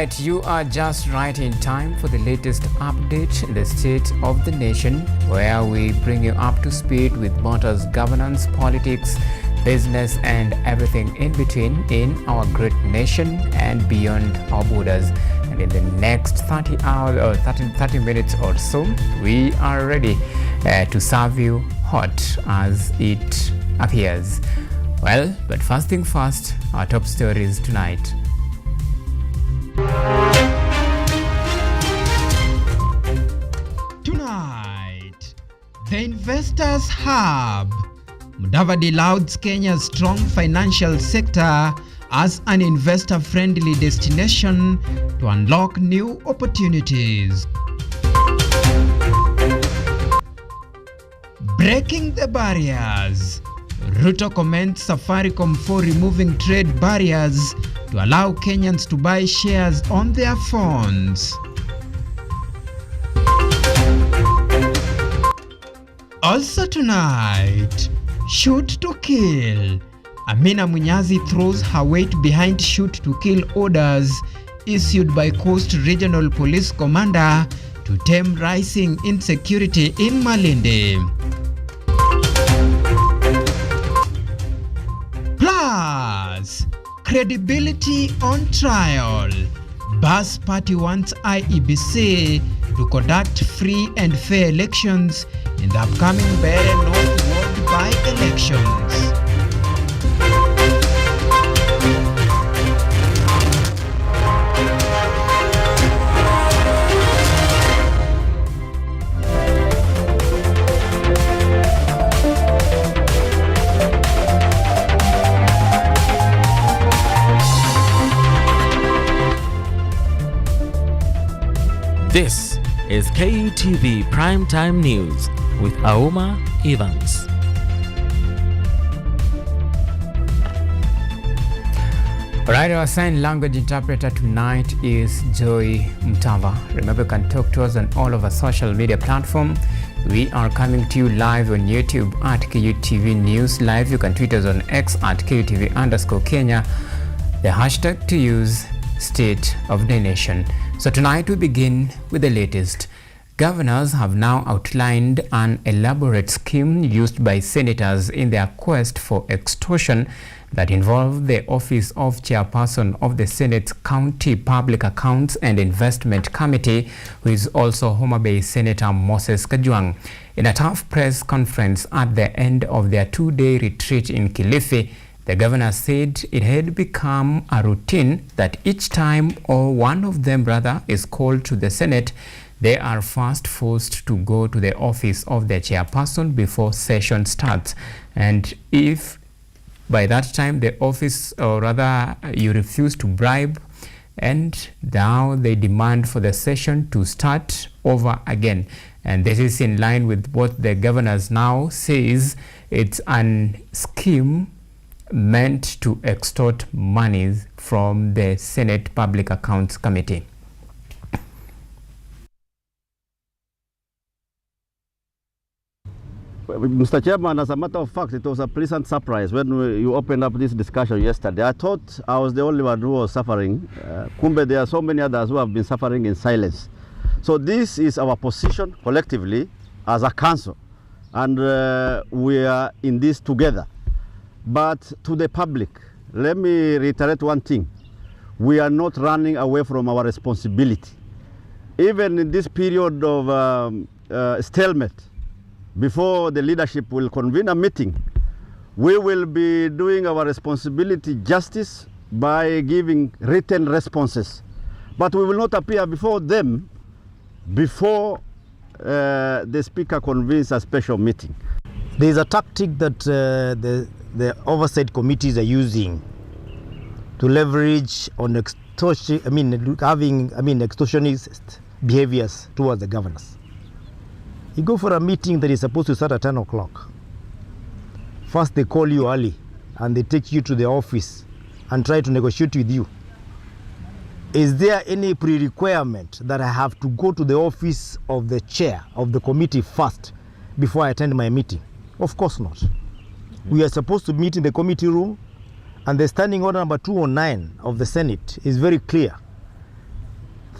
Alright, you are just right in time for the latest update in the state of the nation, where we bring you up to speed with matters, governance, politics, business and everything in between in our great nation and beyond our borders. And in the next 30 hours or 30 minutes or so, we are ready to serve you hot as it appears. Well, but first thing first, our top stories tonight. Tonight, the Investors Hub. Mudavadi lauds Kenya's strong financial sector as an investor-friendly destination to unlock new opportunities. Breaking the barriers. Ruto commends Safaricom for removing trade barriers to allow Kenyans to buy shares on their phones. Also tonight, shoot to kill. Amina Munyazi throws her weight behind shoot to kill orders issued by Coast Regional Police Commander to tame rising insecurity in Malindi. Plus, credibility on trial. Bas Party wants IEBC to conduct free and fair elections in the upcoming Bere North Ward by-elections. This is Kutv Primetime News with Auma Evans. Alright, our sign language interpreter tonight is Joy Mtava. Remember, you can talk to us on all of our social media platforms. We are coming to you live on YouTube at KUTV News Live. You can tweet us on X at KUTV_Kenya. The hashtag to use, State of the Nation. So tonight we begin with the latest. Governors have now outlined an elaborate scheme used by senators in their quest for extortion that involved the office of chairperson of the Senate's County Public Accounts and Investment Committee, who is also Auma Bay Senator Moses Kajwang. In a tough press conference at the end of their two-day retreat in Kilifi, the governor said it had become a routine that each time one of them is called to the Senate, they are first forced to go to the office of the chairperson before session starts. And if by that time the office, or rather you refuse to bribe, and now they demand for the session to start over again. And this is in line with what the governors now says it's an scheme meant to extort monies from the Senate Public Accounts Committee. Mr. Chairman, as a matter of fact, it was a pleasant surprise when you opened up this discussion yesterday. I thought I was the only one who was suffering. Kumbe, there are so many others who have been suffering in silence. So this is our position collectively as a council, and we are in this together. But to the public, let me reiterate one thing. We are not running away from our responsibility. Even in this period of stalemate, before the leadership will convene a meeting, we will be doing our responsibility justice by giving written responses. But we will not appear before them before the speaker convenes a special meeting. There is a tactic that the oversight committees are using to leverage on extortionist behaviors towards the governors. You go for a meeting that is supposed to start at 10 o'clock. First they call you early and they take you to the office and try to negotiate with you. Is there any pre-requirement that I have to go to the office of the chair of the committee first before I attend my meeting? Of course not. We are supposed to meet in the committee room, and the standing order number 209 of the Senate is very clear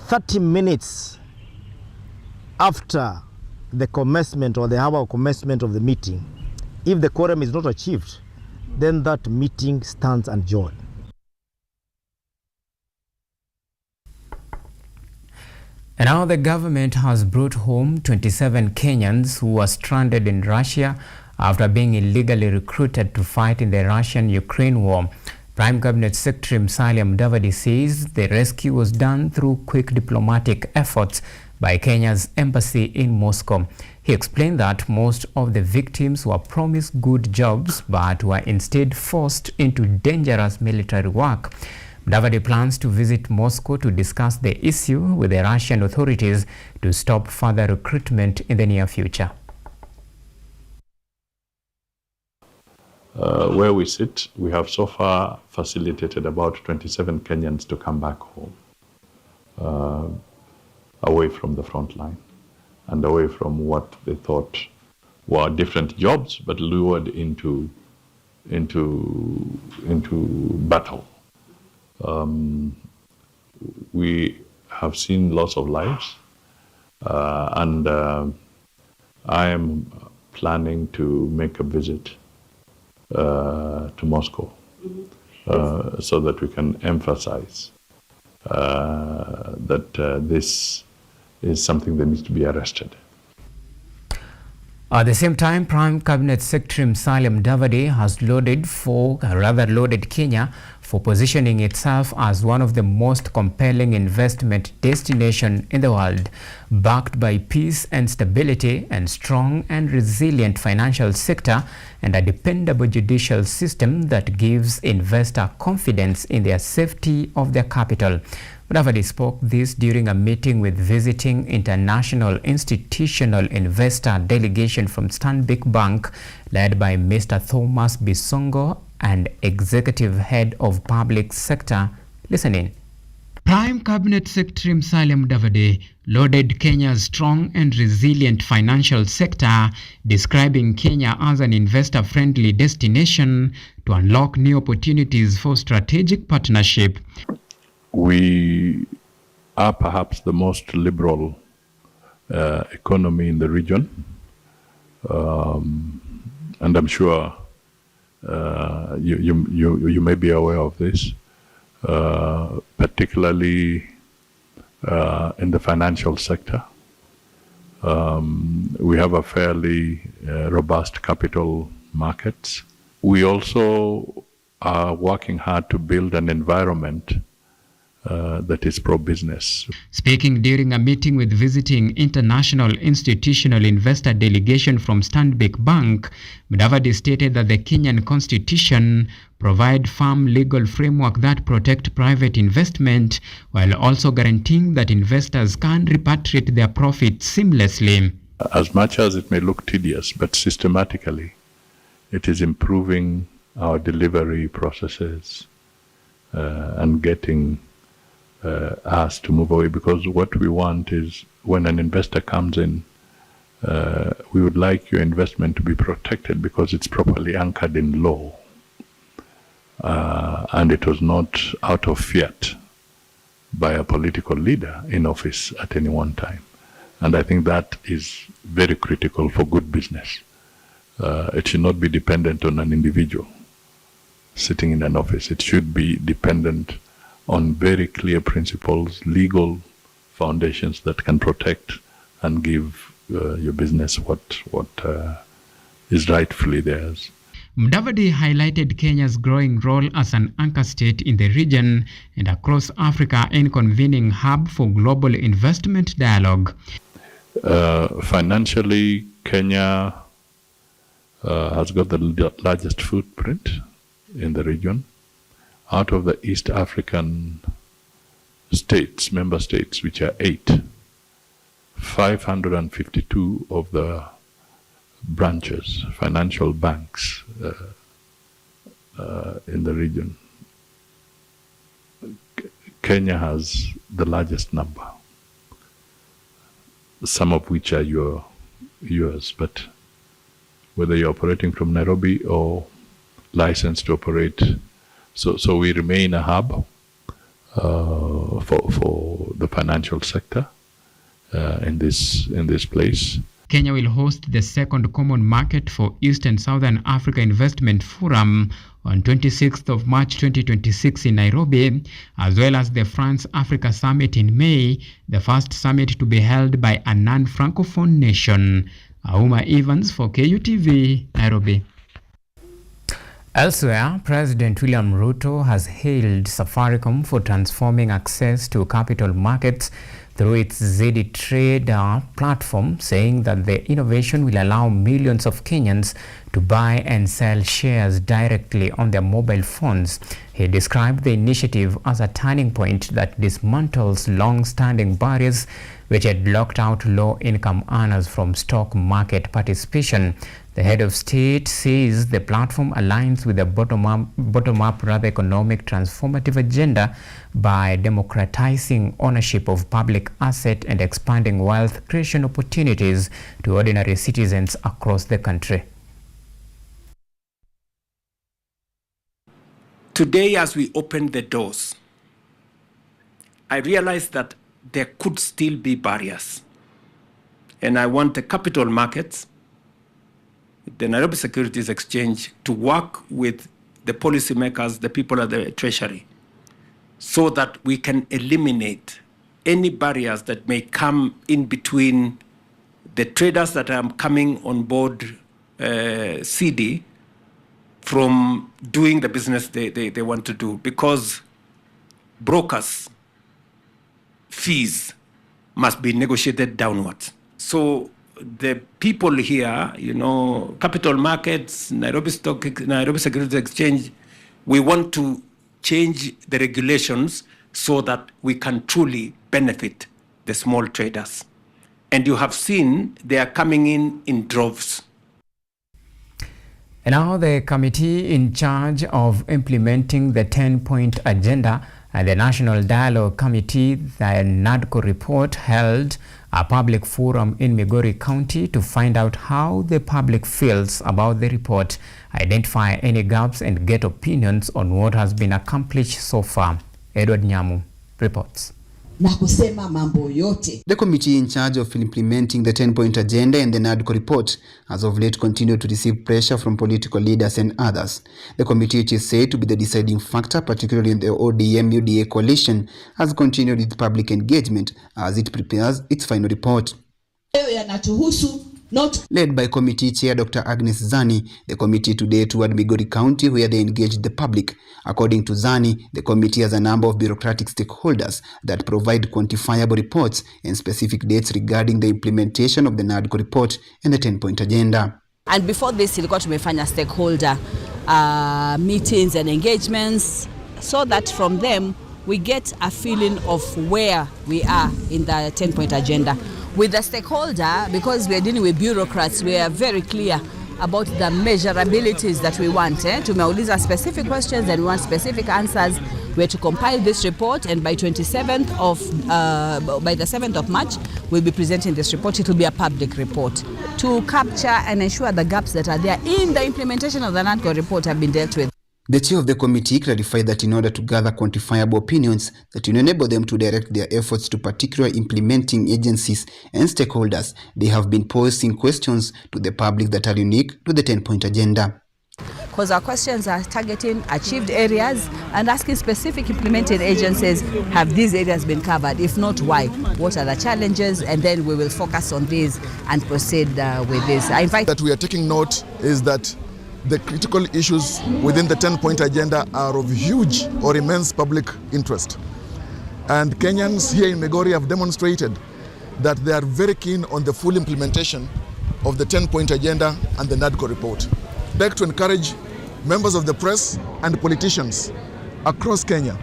30 minutes after the commencement or the hour of commencement of the meeting, if the quorum is not achieved, then that meeting stands adjourned. And now the government has brought home 27 Kenyans who were stranded in Russia after being illegally recruited to fight in the Russian-Ukraine war. Prime Cabinet Secretary Musalia Mudavadi says the rescue was done through quick diplomatic efforts by Kenya's embassy in Moscow. He explained that most of the victims were promised good jobs but were instead forced into dangerous military work. Mudavadi plans to visit Moscow to discuss the issue with the Russian authorities to stop further recruitment in the near future. Where we sit, we have so far facilitated about 27 Kenyans to come back home, away from the front line and away from what they thought were different jobs, but lured into battle. We have seen loss of lives, and I am planning to make a visit to Moscow so that we can emphasize that this is something that needs to be arrested. At the same time, Prime Cabinet Secretary Musalia Mudavadi has lauded Kenya for positioning itself as one of the most compelling investment destinations in the world, backed by peace and stability and strong and resilient financial sector and a dependable judicial system that gives investor confidence in their safety of their capital. Mudavadi spoke this during a meeting with visiting international institutional investor delegation from Stanbic Bank, led by Mr. Thomas Bisongo and Executive Head of Public Sector. Listen in. Prime Cabinet Secretary Musalia Mudavadi lauded Kenya's strong and resilient financial sector, describing Kenya as an investor-friendly destination to unlock new opportunities for strategic partnership. We are perhaps the most liberal economy in the region, and I'm sure you may be aware of this, particularly in the financial sector. We have a fairly robust capital markets. We also are working hard to build an environment that is pro-business. Speaking during a meeting with visiting international institutional investor delegation from Stanbic Bank, Mudavadi stated that the Kenyan constitution provide firm legal framework that protect private investment while also guaranteeing that investors can repatriate their profits seamlessly. As much as it may look tedious, but systematically, it is improving our delivery processes and getting us to move away, because what we want is when an investor comes in, we would like your investment to be protected because it's properly anchored in law and it was not out of fiat by a political leader in office at any one time. And I think that is very critical for good business. It should not be dependent on an individual sitting in an office. It should be dependent on very clear principles, legal foundations that can protect and give your business what is rightfully theirs. Mudavadi highlighted Kenya's growing role as an anchor state in the region and across Africa and convening hub for global investment dialogue. Financially, Kenya has got the largest footprint in the region. Out of the East African states, member states, which are 8, 552 of the branches, financial banks in the region, Kenya has the largest number, some of which are yours, but whether you're operating from Nairobi or licensed to operate, so we remain a hub for the financial sector in this place. Kenya will host the second Common Market for East and Southern Africa Investment Forum on 26th of March 2026 in Nairobi, as well as the France-Africa Summit in May, the first summit to be held by a non-Francophone nation. Auma Evans for KUTV, Nairobi. Elsewhere, President William Ruto has hailed Safaricom for transforming access to capital markets through its ZD Trader platform, saying that the innovation will allow millions of Kenyans to buy and sell shares directly on their mobile phones. He described the initiative as a turning point that dismantles long-standing barriers which had locked out low-income earners from stock market participation. The head of state says the platform aligns with the bottom-up economic transformative agenda by democratizing ownership of public asset and expanding wealth creation opportunities to ordinary citizens across the country. Today, as we opened the doors, I realized that there could still be barriers. And I want the capital markets, the Nairobi Securities Exchange, to work with the policymakers, the people at the Treasury, so that we can eliminate any barriers that may come in between the traders that are coming on board CD from doing the business they want to do, because brokers' fees must be negotiated downwards. So the people here, capital markets, Nairobi Securities Exchange, we want to change the regulations so that we can truly benefit the small traders. And you have seen they are coming in droves. And now the committee in charge of implementing the 10-point agenda and the National Dialogue Committee, the NADCO report, held a public forum in Migori County to find out how the public feels about the report, identify any gaps and get opinions on what has been accomplished so far. Edward Nyamu reports. Na kusema mambo yote. The committee in charge of implementing the 10-point agenda and the NADCO report has of late continued to receive pressure from political leaders and others. The committee, which is said to be the deciding factor, particularly in the ODM-UDA coalition, has continued its public engagement as it prepares its final report. Led by committee chair Dr. Agnes Zani, the committee today toured Migori County, where they engaged the public. According to Zani, the committee has a number of bureaucratic stakeholders that provide quantifiable reports and specific dates regarding the implementation of the NADCO report and the 10-point agenda. And before this, ilikuwa tumefanya stakeholder meetings and engagements, so that from them we get a feeling of where we are in the 10-point agenda. With the stakeholder, because we are dealing with bureaucrats, we are very clear about the measurabilities that we want. Tumeuliza specific questions and we want specific answers. We are to compile this report, and by the 7th of March, we'll be presenting this report. It will be a public report to capture and ensure the gaps that are there in the implementation of the NADCO report have been dealt with. The chair of the committee clarified that in order to gather quantifiable opinions that will enable them to direct their efforts to particular implementing agencies and stakeholders, they have been posing questions to the public that are unique to the 10-point agenda. Because our questions are targeting achieved areas and asking specific implemented agencies, have these areas been covered? If not, why? What are the challenges? And then we will focus on these and proceed with this. I invite that we are taking note is that the critical issues within the 10-point agenda are of huge or immense public interest. And Kenyans here in Migori have demonstrated that they are very keen on the full implementation of the 10-point agenda and the NADCO report. I'd like to encourage members of the press and politicians across Kenya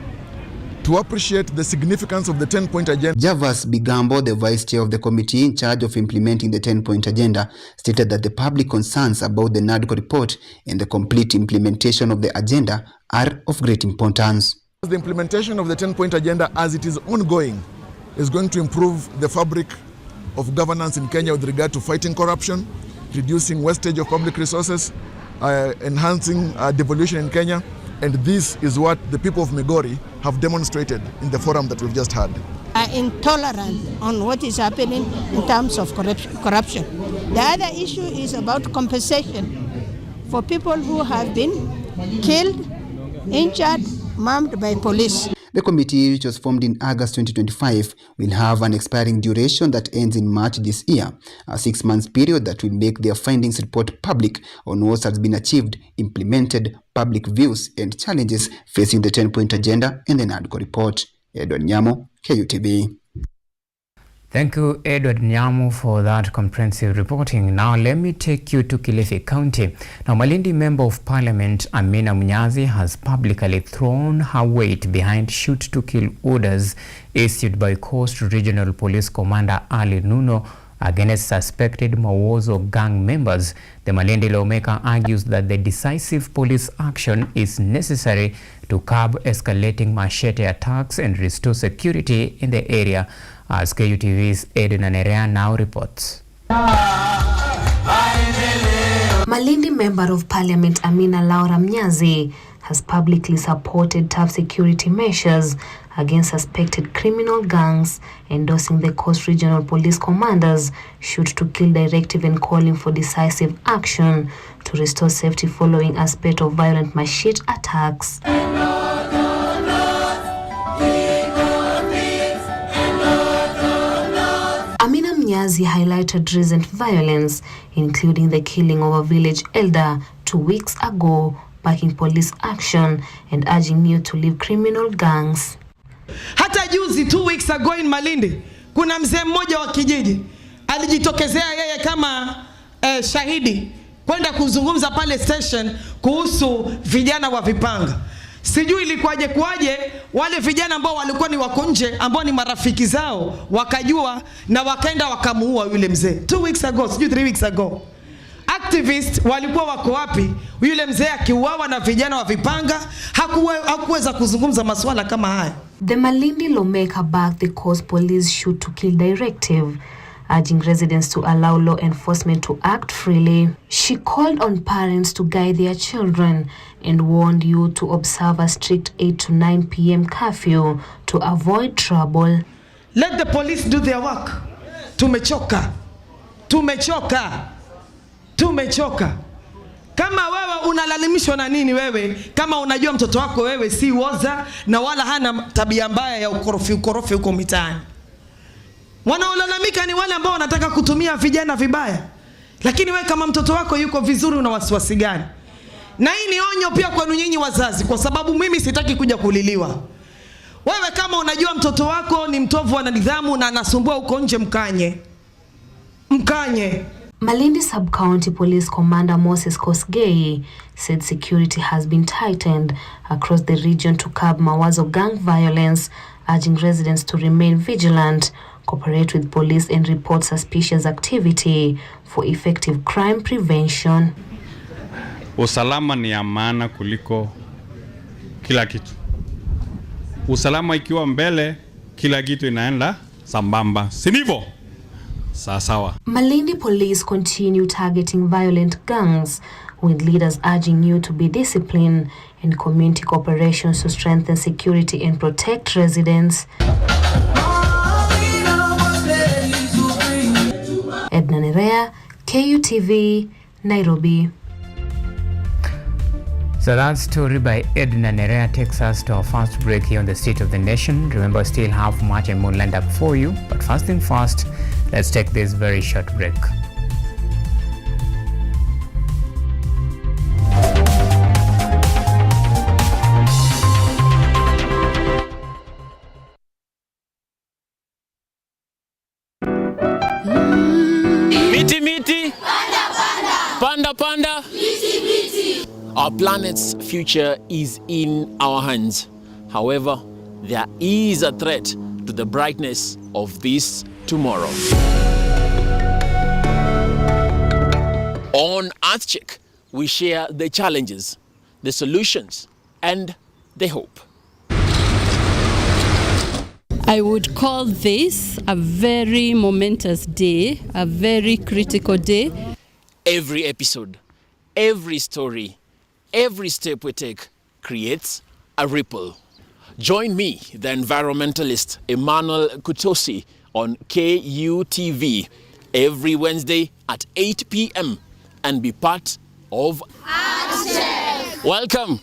to appreciate the significance of the 10-point agenda. Javas Bigambo, the vice chair of the committee in charge of implementing the 10-point agenda, stated that the public concerns about the NADCO report and the complete implementation of the agenda are of great importance. The implementation of the 10-point agenda as it is ongoing is going to improve the fabric of governance in Kenya with regard to fighting corruption, reducing wastage of public resources, enhancing devolution in Kenya, and this is what the people of Migori have demonstrated in the forum that we've just had. Are intolerant on what is happening in terms of corruption. The other issue is about compensation for people who have been killed, injured, maimed by police. The committee, which was formed in August 2025, will have an expiring duration that ends in March this year, a 6-month period that will make their findings report public on what has been achieved, implemented, public views and challenges facing the 10-point agenda and the NADCO report. Edward Nyamo, KUTV. Thank you, Edward Nyamu, for that comprehensive reporting. Now, let me take you to Kilifi County. Now, Malindi Member of Parliament Amina Munyazi has publicly thrown her weight behind shoot-to-kill orders issued by Coast Regional Police Commander Ali Nuno against suspected Mawozo gang members. The Malindi lawmaker argues that the decisive police action is necessary to curb escalating machete attacks and restore security in the area, as KUTV's Edna Nerea now reports. Malindi Member of Parliament Amina Laura Mnyazi has publicly supported tough security measures against suspected criminal gangs, endorsing the Coast Regional Police Commander's shoot-to-kill directive and calling for decisive action to restore safety following a spate of violent machete attacks. Amina Mnyazi highlighted recent violence, including the killing of a village elder 2 weeks ago, backing police action and urging youth to leave criminal gangs. Hata juzi 2 weeks ago in Malindi, kuna mzee mmoja wa kijiji alijitokezea yeye kama shahidi kwenda kuzungumza pale station kuhusu vijana wa vipanga. Sijui ilikuwaje wale vijana ambao walikuwa ni wako nje ambao ni marafiki zao wakajua na wakaenda wakamuua yule mzee 2 weeks ago, sijui 3 weeks ago. Activists walikuwa wako wapi? Yule mzee akiuawa na vijana wa vipanga hakuweza kuzungumza masuala kama haya. The Malindi lawmaker backed the Coast Police shoot-to-kill directive, urging residents to allow law enforcement to act freely. She called on parents to guide their children and warned youth to observe a strict 8 to 9 p.m. curfew to avoid trouble. Let the police do their work. Tumechoka. Kama wewe unalalimishwa na nini wewe, kama unajua mtoto wako wewe si woza na wala hana tabia mbaya ya ukorofi huko mitaani. Wanaolalamika ni wale ambao wanataka kutumia vijana vibaya. Lakini wewe kama mtoto wako yuko vizuri, una wasiwasi gani? Na hii ni onyo pia kwa nyinyi wazazi, kwa sababu mimi sitaki kuja kuliliwa. Wewe kama unajua mtoto wako ni mtovu wa nidhamu na anasumbua huko nje, mkanye. Malindi Sub-County Police Commander Moses Kosgei said security has been tightened across the region to curb Mawozo gang violence, urging residents to remain vigilant, cooperate with police and report suspicious activity for effective crime prevention. Usalama ni amana kuliko kila kitu. Usalama ikiwa mbele, kila kitu inaenda sambamba. Sinivo? Sawa. Malindi police continue targeting violent gangs, with leaders urging you to be disciplined and community cooperations to strengthen security and protect residents. Edna Nerea, KUTV, Nairobi. So that story by Edna Nerea takes us to our first break here on the State of the Nation. Remember, still have much and more lined up for you. But first thing first, let's take this very short break. Miti. Panda. Miti. Our planet's future is in our hands. However, there is a threat to the brightness of this tomorrow. On EarthCheck, we share the challenges, the solutions, and the hope. I would call this a very momentous day, a very critical day. Every episode, every story, every step we take creates a ripple. Join me, the environmentalist Emmanuel Kutosi, on KUTV every Wednesday at 8 p.m. and be part of Action. Welcome.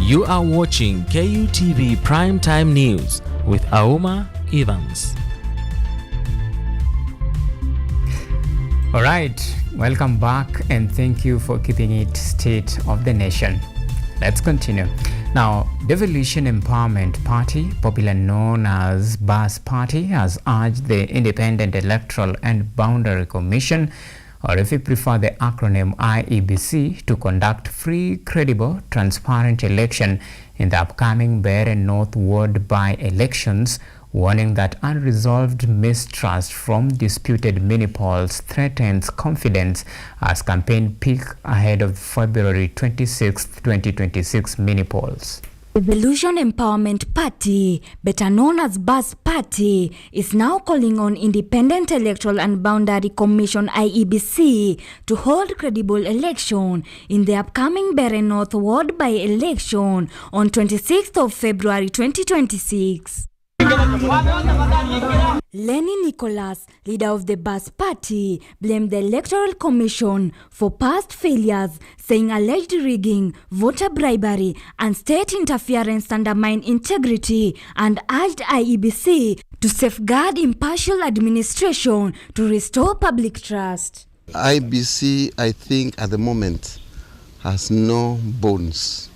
You are watching KUTV Primetime News with Auma Evans. All right, welcome back and thank you for keeping it State of the Nation. Let's continue. Now, Devolution Empowerment Party, popularly known as BAS Party, has urged the Independent Electoral and Boundary Commission, or if you prefer the acronym IEBC, to conduct free, credible, transparent election in the upcoming Bere North Ward by-elections, warning that unresolved mistrust from disputed mini-polls threatens confidence as campaign peak ahead of February 26, 2026 mini-polls. Devolution Empowerment Party, better known as BAS Party, is now calling on Independent Electoral and Boundary Commission IEBC to hold credible election in the upcoming Bere North Ward by-election on 26th of February 2026. Lenny Nicholas, leader of the BAS Party, blamed the Electoral Commission for past failures, saying alleged rigging, voter bribery, and state interference undermine integrity, and urged IEBC to safeguard impartial administration to restore public trust. IEBC, I think, at the moment, has no bones.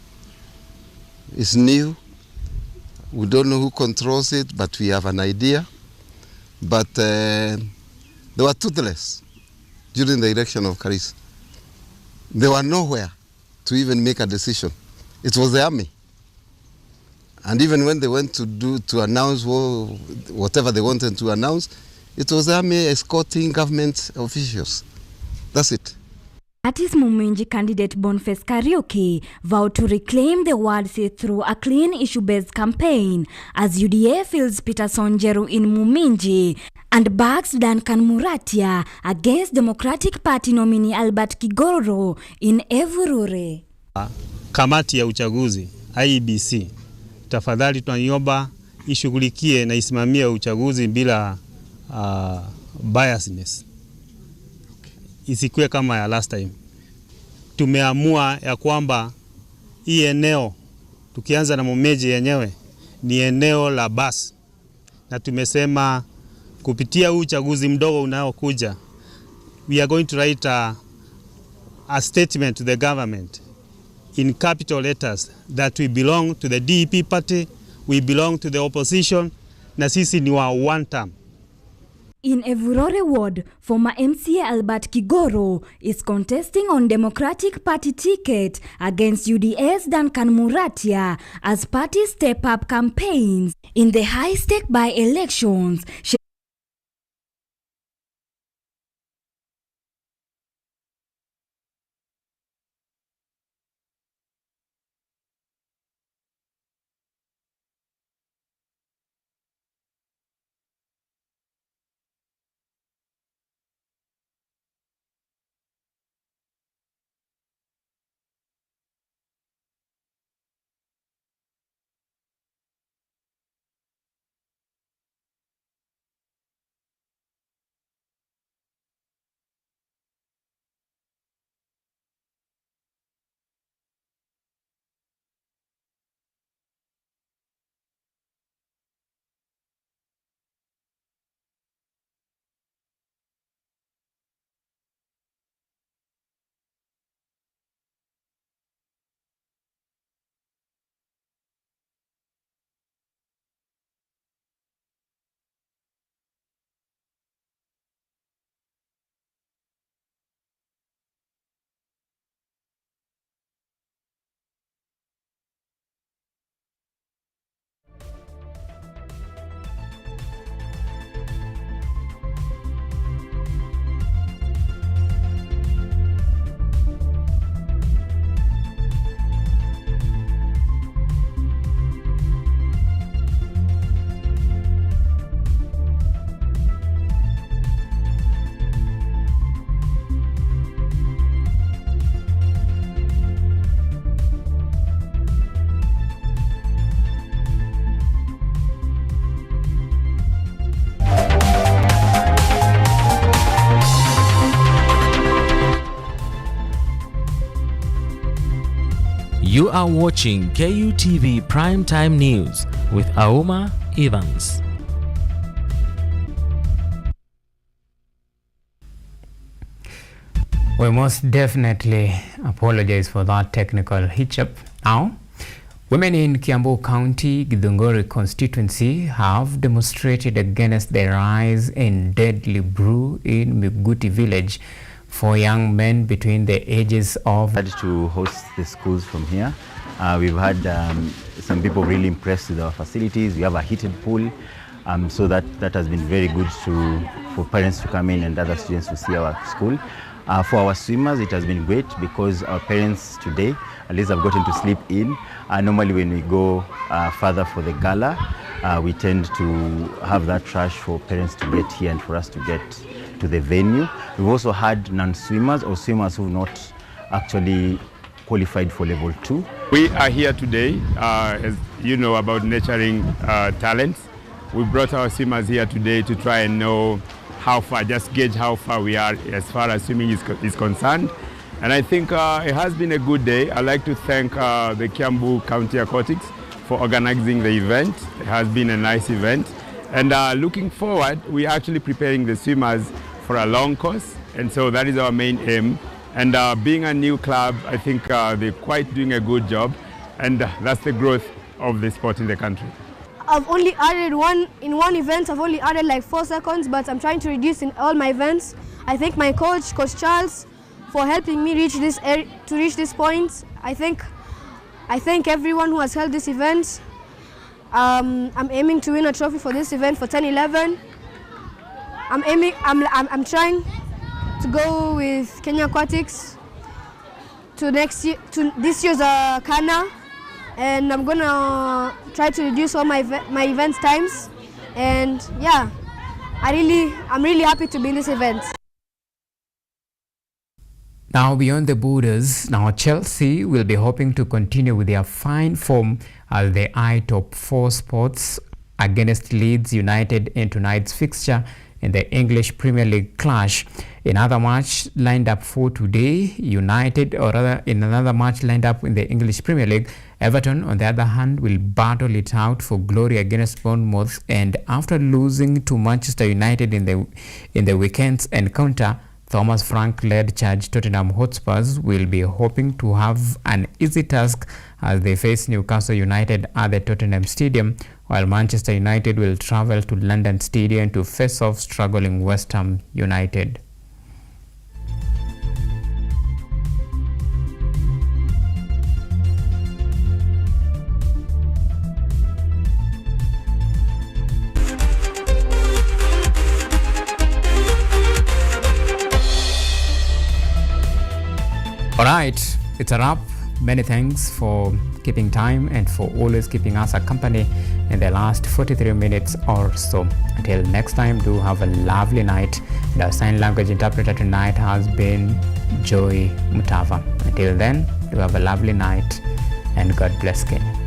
It's new. We don't know who controls it, but we have an idea. But they were toothless during the election of Karis. They were nowhere to even make a decision. It was the army. And even when they went to announce whatever they wanted to announce, it was the army escorting government officials. That's it. Party's Muminji candidate Boniface Kariuki vowed to reclaim the ward seat through a clean issue-based campaign as UDA fields Peter Sonjeru in Muminji and backs Duncan Muratia against Democratic Party nominee Albert Kigoro in Evurure. Kamati ya uchaguzi IEBC, tafadhali tunaiomba ishughulikie na isimamie uchaguzi bila biasness. Isikuwe kama ya last time. Tumeamua ya kwamba hii eneo, tukianza na Mumeji yenyewe, ni eneo la basi. Na tumesema kupitia uchaguzi mdogo unaokuja, we are going to write a statement to the government in capital letters that we belong to the DEP party, we belong to the opposition, na sisi ni wa one term. In Evurore ward, former MCA Albert Kigoro is contesting on Democratic Party ticket against UDA's Duncan Muratia as parties step up campaigns in the high-stake by-elections. You are watching KUTV Primetime News with Auma Evans. We most definitely apologize for that technical hitch-up. Now, women in Kiambu County, Githunguri constituency have demonstrated against the rise in deadly brew in Miguti village for young men between the ages of... To host the schools from here. We've had some people really impressed with our facilities. We have a heated pool, so that has been very good for parents to come in and other students to see our school. For our swimmers, it has been great because our parents today at least have gotten to sleep in. Normally when we go further for the gala, we tend to have that rush for parents to get here and for us to get to the venue. We've also had non-swimmers or swimmers who have not actually qualified for level 2. We are here today, as you know, about nurturing talents. We brought our swimmers here today to try and know how far, just gauge how far we are as far as swimming is concerned. And I think it has been a good day. I'd like to thank the Kiambu County Aquatics for organizing the event. It has been a nice event. And looking forward, we're actually preparing the swimmers for a long course. And so that is our main aim. And being a new club, I think they're quite doing a good job. And that's the growth of the sport in the country. I've only added in one event, I've only added like 4 seconds, but I'm trying to reduce in all my events. I thank my coach, Coach Charles, for helping me reach this point. I thank everyone who has held this event. I'm aiming to win a trophy for this event for 10-11. I'm trying to go with Kenya Aquatics to this year's Kana, and I'm gonna try to reduce all my events times. And yeah, I'm really happy to be in this event. Now beyond the borders, now Chelsea will be hoping to continue with their fine form as they eye top 4 spots against Leeds United in tonight's fixture in the English Premier League clash. Another match lined up for today, United, or rather in another match lined up in the English Premier League, Everton on the other hand will battle it out for glory against Bournemouth, and after losing to Manchester United in the weekend's encounter, Thomas Frank-led charge Tottenham Hotspurs will be hoping to have an easy task as they face Newcastle United at the Tottenham Stadium, while Manchester United will travel to London Stadium to face off struggling West Ham United. Alright, it's a wrap. Many thanks for keeping time and for always keeping us a company in the last 43 minutes or so. Until next time, do have a lovely night. And our sign language interpreter tonight has been Joy Mutava. Until then, do have a lovely night and God bless Kenya.